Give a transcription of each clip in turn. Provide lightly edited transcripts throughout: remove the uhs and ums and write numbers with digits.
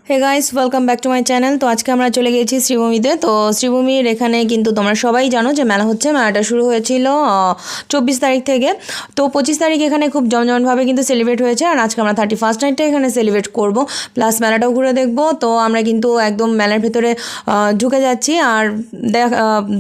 Hey guys, welcome back to my channel. তো আজকে আমরা চলে গিয়েছি শ্রীভূমিতে। তো শ্রীভূমির এখানে কিন্তু তোমরা সবাই জানো যে মেলা হচ্ছে। মেলাটা শুরু হয়েছিল 24 তারিখ থেকে। তো 25 তারিখ এখানে খুব জমজমাটভাবে কিন্তু সেলিব্রেট হয়েছে। আর আজকে আমরা 31st নাইটটা এখানে সেলিব্রেট করব, প্লাস মেলাটাও ঘুরে দেখব। তো আমরা কিন্তু একদম মেলার ভেতরে ঢুকে যাচ্ছি। আর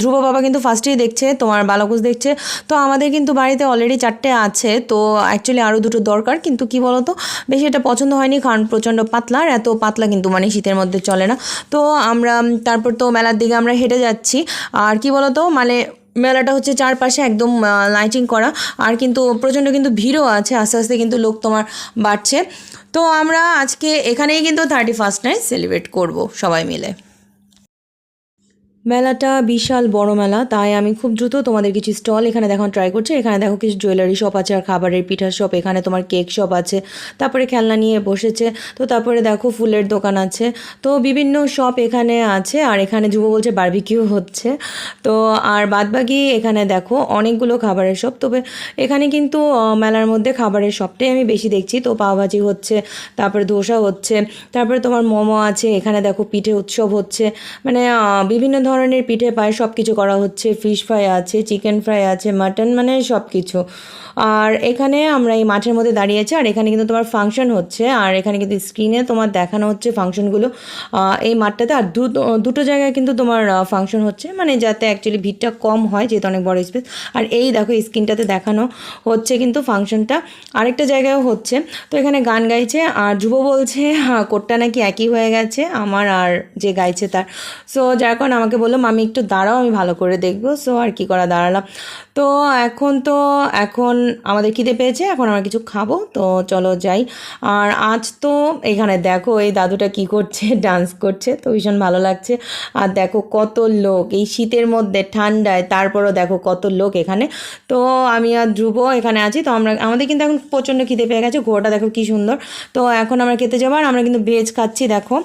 ধ্রুব বাবা কিন্তু ফার্স্টেই দেখছে, তোমার বালাকুস দেখছে। তো আমাদের কিন্তু বাড়িতে অলরেডি 4টে আছে। তো অ্যাকচুয়ালি আরও 2টো দরকার, কিন্তু কি বলো তো, বেশি এটা পছন্দ হয়নি, কারণ প্রচণ্ড পাতলা। আর এত পাতলা কিন্তু মানে শীতের মধ্যে চলে না। তো আমরা তারপর তো মেলার দিকে আমরা হেঁটে যাচ্ছি। আর কি বলো তো, মানে মেলাটা হচ্ছে চারপাশে একদম লাইটিং করা। আর কিন্তু প্রচণ্ড কিন্তু ভিড়ও আছে, আস্তে আস্তে কিন্তু লোক তোমার বাড়ছে। তো আমরা আজকে এখানেই কিন্তু 31st নাইট সেলিব্রেট করব সবাই মিলে। মেলাটা বিশাল বড় মেলা, তাই আমি খুব দ্রুত তোমাদের কিছু স্টল এখানে দেখানো ট্রাই করছি। এখানে দেখো কিছু জুয়েলারি শপ আছে, আর খাবারের পিঠার শপ, এখানে তোমার কেক শপ আছে, তারপরে খেলনা নিয়ে বসেছে। তো তারপরে দেখো ফুলের দোকান আছে। তো বিভিন্ন শপ এখানে আছে। আর এখানে যুব বলছে বারবিকিউ হচ্ছে। তো আর বাদবাকি এখানে দেখো অনেকগুলো খাবারের শপ। তবে এখানে কিন্তু মেলার মধ্যে খাবারের শপটাই আমি বেশি দেখছি। তো পাওভাজি হচ্ছে, তারপরে ধোসা হচ্ছে, তারপরে তোমার মোমো আছে। এখানে দেখো পিঠে উৎসব হচ্ছে, মানে বিভিন্ন ধরনের পিঠে পায়ে সব কিছু করা হচ্ছে। ফিশ ফ্রাই আছে, চিকেন ফ্রাই আছে, মাটন, মানে সব কিছু। আর এখানে আমরা এই মাঠের মধ্যে দাঁড়িয়েছি। আর এখানে কিন্তু তোমার ফাংশন হচ্ছে। আর এখানে কিন্তু স্ক্রিনে তোমার দেখানো হচ্ছে ফাংশনগুলো এই মাঠটাতে। আর দুটো জায়গায় কিন্তু তোমার ফাংশন হচ্ছে, মানে যাতে অ্যাকচুয়ালি ভিড়টা কম হয়, যেহেতু অনেক বড় স্পেস। আর এই দেখো স্ক্রিনটাতে দেখানো হচ্ছে কিন্তু ফাংশনটা আরেকটা জায়গায়ও হচ্ছে। তো এখানে গান গাইছে। আর ধ্রুব বলছে কোটটা নাকি একই হয়ে গেছে আমার আর যে গাইছে তার। সো যার কারণে আমাকে বললো মামি একটু দাঁড়াও, আমি ভালো করে দেখবো। সো আর কি করা, দাঁড়ালাম। তো এখন আমাদের খিদে পেয়েছে, এখন আমরা কিছু খাবো। তো চলো যাই। আর আজ তো এখানে দেখো এই দাদুটা কি করছে, ডান্স করছে। তো ভীষণ ভালো লাগছে। আর দেখো কত লোক এই শীতের মধ্যে, ঠান্ডায়, তারপরও দেখো কত লোক এখানে। তো আমি আর ধ্রুব এখানে আছি। তো আমাদের কিন্তু এখন প্রচণ্ড খিদে পেয়ে গেছে। ঘোড়াটা দেখো কি সুন্দর। তো এখন আমরা খেতে যাবো। আর আমরা কিন্তু ভেজ খাচ্ছি দেখো।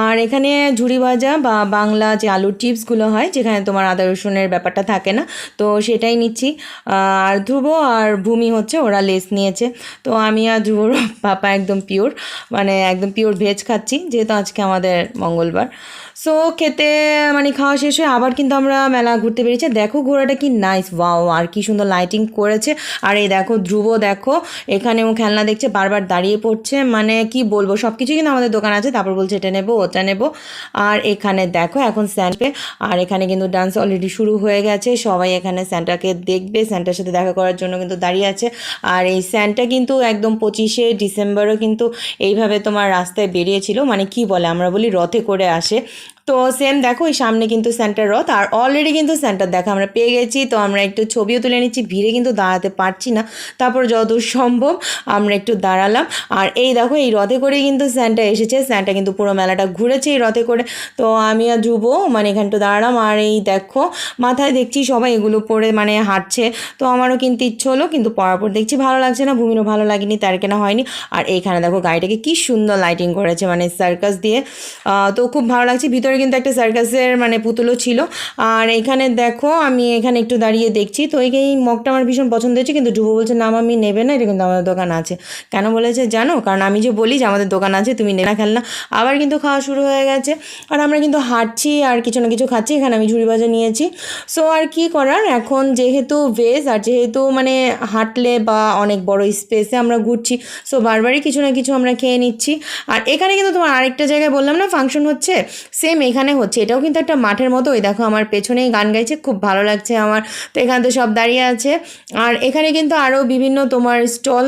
আর এখানে ঝুড়ি ভাজা বা বাংলা যে আলুর চিপসগুলো হয়, যেখানে তোমার আদা রসুনের ব্যাপারটা থাকে না, তো সেটাই নিচ্ছি। আর ধ্রুব আর ভূমি হচ্ছে ওরা লেস নিয়েছে। তো আমি আর ধ্রুবর পাপা একদম পিওর, মানে একদম পিওর ভেজ খাচ্ছি, যেহেতু আজকে আমাদের মঙ্গলবার। সো খেতে মানে খাওয়া শেষ হয়ে আবার কিন্তু আমরা মেলা ঘুরতে বেরিয়েছি। দেখো ঘোড়াটা কি নাইস, ওয়াও, আর কি সুন্দর লাইটিং করেছে। আর এই দেখো ধ্রুব দেখো এখানেও খেলনা দেখছে, বারবার দাঁড়িয়ে পড়ছে, মানে কি বলবো, সব কিছু কিন্তু আমাদের দোকান আছে। তারপর বলছে এটা নেবো, ওটা নেবো। আর এখানে দেখো এখন স্যান্টে, আর এখানে কিন্তু ডান্স অলরেডি শুরু হয়ে গেছে। সবাই এখানে স্যান্টাকে দেখবে, স্যান্টার সাথে দেখা করার জন্য কিন্তু দাঁড়িয়ে আছে। আর এই স্যান্টা কিন্তু একদম 25শে ডিসেম্বরও কিন্তু এইভাবে তোমার রাস্তায় বেরিয়েছিল, মানে কি বলে, আমরা বলি রথে করে আসে। তো সেম দেখো এই সামনে কিন্তু সেন্টার রথ। আর অলরেডি কিন্তু সেন্টার দেখা আমরা পেয়ে গেছি। তো আমরা একটু ছবিও তুলে নিচ্ছি, ভিড়ে কিন্তু দাঁড়াতে পারছি না। তারপর যতদূর সম্ভব আমরা একটু দাঁড়ালাম। আর এই দেখো এই রথে করে কিন্তু স্যান্টা এসেছে। স্যান্টা কিন্তু পুরো মেলাটা ঘুরেছে এই রথে করে। তো আমি আর ধ্রুব মানে এখানটা দাঁড়ালাম। আর এই দেখো মাথায় দেখছি সবাই এগুলো পরে মানে হাঁটছে। তো আমারও কিনতে ইচ্ছে হলো, কিন্তু পরার পর দেখছি ভালো লাগছে না, ভূমিরও ভালো লাগেনি, তার কেনা হয়নি। আর এইখানে দেখো গাড়িটাকে কি সুন্দর লাইটিং করেছে, মানে সার্কাস দিয়ে। তো খুব ভালো লাগছে। ভিতরে কিন্তু একটা সার্কাসের মানে পুতুলও ছিল। আর এখানে দেখো আমি এখানে একটু দাঁড়িয়ে দেখছি। তো এই মগটা আমার ভীষণ পছন্দ হয়েছে, কিন্তু ধ্রুব বলছে না মামি নেবে না, এটা কিন্তু আমাদের দোকান আছে। কেন বলেছে জানো? কারণ আমি যে বলি যে আমাদের দোকান আছে, তুমি নেনা খেলনা। আবার কিন্তু খাওয়া শুরু হয়ে গেছে। আর আমরা কিন্তু হাঁটছি আর কিছু না কিছু খাচ্ছি। এখানে আমি ঝুড়ি ভাজা নিয়েছি। সো আর কি করার, এখন যেহেতু ভেজ, আর যেহেতু মানে হাঁটলে বা অনেক বড় স্পেসে আমরা ঘুরছি, সো বারবারই কিছু না কিছু আমরা খেয়ে নিচ্ছি। আর এখানে কিন্তু তোমার আরেকটা জায়গায় বললাম না ফাংশন হচ্ছে, সেম এখানে হচ্ছে। এটাও কিন্তু একটা মাঠের মতো। ওই দেখো আমার পেছনেই গান গাইছে, খুব ভালো লাগছে আমার। তো এখানে তো সব দাঁড়িয়ে আছে। আর এখানে কিন্তু আরও বিভিন্ন তোমার স্টল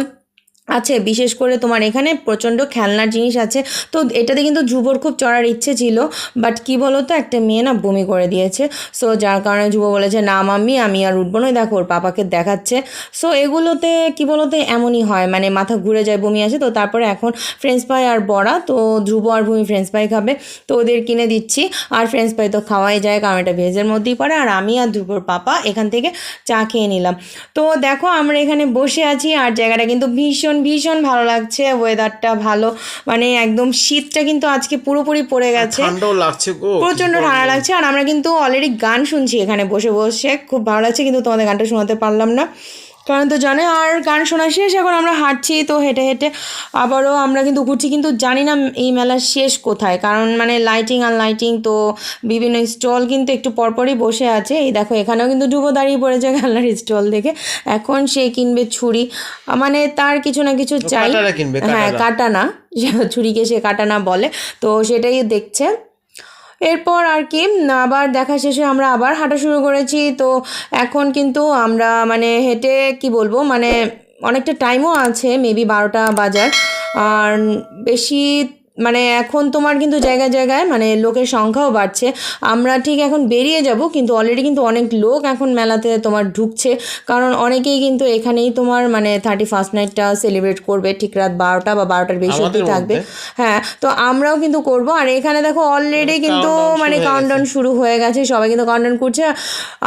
আছে, বিশেষ করে তোমার এখানে প্রচণ্ড খেলনার জিনিস আছে। তো এটাতে কিন্তু ধ্রুবর খুব চড়ার ইচ্ছে ছিল, বাট কি বলো তো, একটা মেয়ে না বমি করে দিয়েছে। সো যার কারণে ধ্রুব বলেছে না মাম্মি আমি আর উঠবো না। দেখো ওর পাপাকে দেখাচ্ছে। সো এগুলোতে কি বলো তো, এমনই হয়, মানে মাথা ঘুরে যায়, বমি আসে। তো তারপরে এখন ফ্রেঞ্চ ফ্রাই আর বড়া, তো ধ্রুব আর ভূমি ফ্রেঞ্চ ফ্রাই খাবে, তো ওদের কিনে দিচ্ছি। আর ফ্রেঞ্চ ফ্রাই তো খাওয়াই যায়, কারণ এটা ভেজের মধ্যেই পড়ে। আর আমি আর ধ্রুবর পাপা এখান থেকে চা খেয়ে নিলাম। তো দেখো আমরা এখানে বসে আছি। আর জায়গাটা কিন্তু ভীষণ ভীষণ ভালো লাগছে, ওয়েদারটা ভালো, মানে একদম শীতটা কিন্তু আজকে পুরোপুরি পড়ে গেছে, ঠান্ডাও লাগছে গো, প্রচণ্ড ঠান্ডা লাগছে। আর আমরা কিন্তু অলরেডি গান শুনছি এখানে বসে বসে, খুব ভালো লাগছে, কিন্তু তোমাদের গানটা শোনাতে পারলাম না। কারণ তো জানে। আর গান শোনা শেষ, এখন আমরা হাঁটছি, তো হেঁটে হেঁটে আবারও আমরা কিন্তু ঘুরছি, কিন্তু জানি না এই মেলার শেষ কোথায়, কারণ মানে লাইটিং আর লাইটিং, তো বিভিন্ন স্টল কিন্তু একটু পরপরই বসে আছে। এই দেখো এখানেও কিন্তু ডুবো দাঁড়িয়ে পড়েছে খেলনার স্টল দেখে, এখন সে কিনবে ছুরি, মানে তার কিছু না কিছু চাই। হ্যাঁ, কাটানা, ছুরিকে সে কাটানা বলে, তো সেটাই দেখছে। এরপর আর কি আবার দেখা শেষে আমরা আবার হাঁটা শুরু করেছি। তো এখন কিন্তু আমরা মানে হেঁটে কি বলবো, মানে অনেকটা টাইমও আছে, মেবি 12টা বাজার। আর বেশি মানে এখন তোমার কিন্তু জায়গায় জায়গায় মানে লোকের সংখ্যাও বাড়ছে। আমরা ঠিক এখন বেরিয়ে যাব, কিন্তু অলরেডি কিন্তু অনেক লোক এখন মেলাতে তোমার ঢুকছে, কারণ অনেকেই কিন্তু এখানেই তোমার মানে 31st নাইটটা সেলিব্রেট করবে ঠিক রাত 12টা বা 12টার বেশি অবধি থাকবে। হ্যাঁ, তো আমরাও কিন্তু করব। আর এখানে দেখো অলরেডি কিন্তু মানে কাউন্টডাউন শুরু হয়ে গেছে, সবাই কিন্তু কাউন্টডাউন করছে।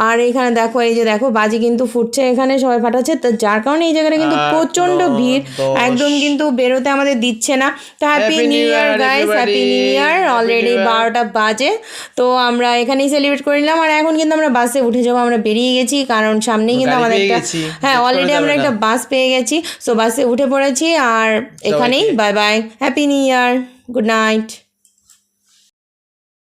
আর এখানে দেখো, এই যে দেখো বাজি কিন্তু ফুটছে, এখানে সবাই ফাটাচ্ছে, তো যার কারণে এই জায়গাটা কিন্তু প্রচণ্ড ভিড়, একদম কিন্তু বেরোতে আমাদের দিচ্ছে না। তো happy new year guys, happy new year. Already 12টা বাজে, তো আমরা এখানেই সেলিব্রেট করে নিলাম। আর এখন কিন্তু আমরা বাসে উঠে যাবো, আমরা বেরিয়ে গেছি, কারণ সামনেই কিন্তু আমাদের একটা, হ্যাঁ অলরেডি আমরা একটা বাস পেয়ে গেছি, সো বাসে উঠে পড়েছি। আর এখানেই বাই বাই, হ্যাপি নিউ ইয়ার, গুড নাইট।